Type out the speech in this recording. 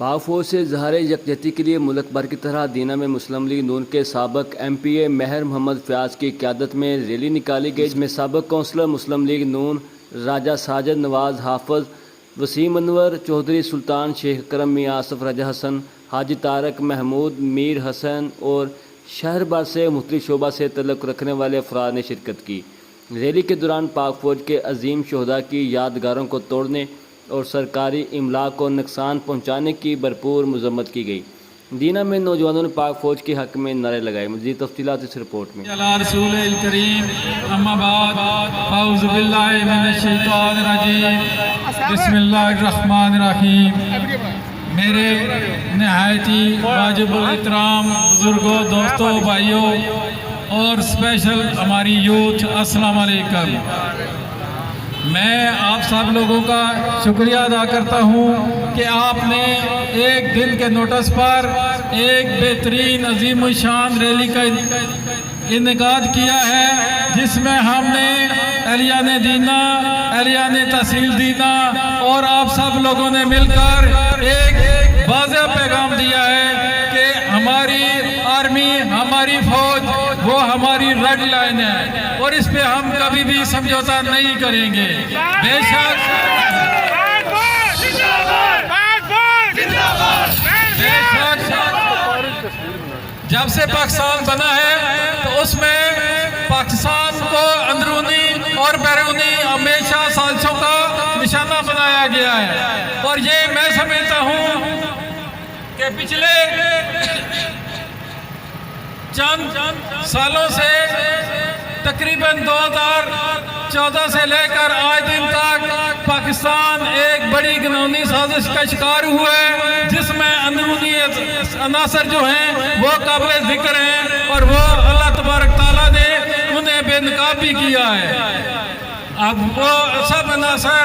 पाक फौज से इजहार यकजहती के लिए मुल्क भर की तरह दीना में मुस्लिम लीग नून के साबिक MPA महर मोहम्मद फयाज की क़यादत में रैली निकाली गई, जिसमें साबिक कौंसलर मुस्लिम लीग नून राजा साजिद नवाज, हाफिज वसीम अनवर चौधरी, सुल्तान शेख अकरम, मियां आसफ रजा हसन, हाजी तारक महमूद, मीर हसन और शहर भर से मुख्तलिफ शोबा से तल्लुक़ रखने वाले अफराद ने शिरकत की। रैली के दौरान पाक फ़ौज के अजीम शहदा की यादगारों को तोड़ने और सरकारी इमला को नुकसान पहुँचाने की भरपूर मजम्मत की गई। दीना में नौजवानों ने पाक फ़ौज के हक़ में नारे लगाए। मज़ीद तफ़सीलात इस रिपोर्ट में। मेरे नहायती वाजिबुल इहतराम बुज़ुर्गों, दोस्तों, भाइयों और स्पेशल हमारी यूथ, अस्सलाम वालेकुम। मैं आप सब लोगों का शुक्रिया अदा करता हूं कि आपने एक दिन के नोटिस पर एक बेहतरीन अजीम शान रैली का इनेकाद किया है, जिसमें हमने एहलियान दीना, एहलियान तहसील दीना और आप सब लोगों ने मिलकर एक वाज़ेह पैगाम दिया है कि हमारी आर्मी, हमारी फौज वो हमारी रेड लाइन है और इस पे हम कभी भी समझौता नहीं करेंगे। बेशक जब से पाकिस्तान बना है तो उसमें पाकिस्तान को अंदरूनी और बैरूनी हमेशा साजिशों का निशाना बनाया गया है और ये मैं समझता हूँ कि पिछले चंद सालों से तकरीबन 2014 से लेकर आज दिन तक पाकिस्तान एक बड़ी घिनौनी साजिश का शिकार हुआ है, जिसमें अंदरूनी अनासर जो हैं वो काबिल जिक्र हैं और वो अल्लाह तबारक ताला ने उन्हें बेनकाब भी किया है। अब वो सब अनासर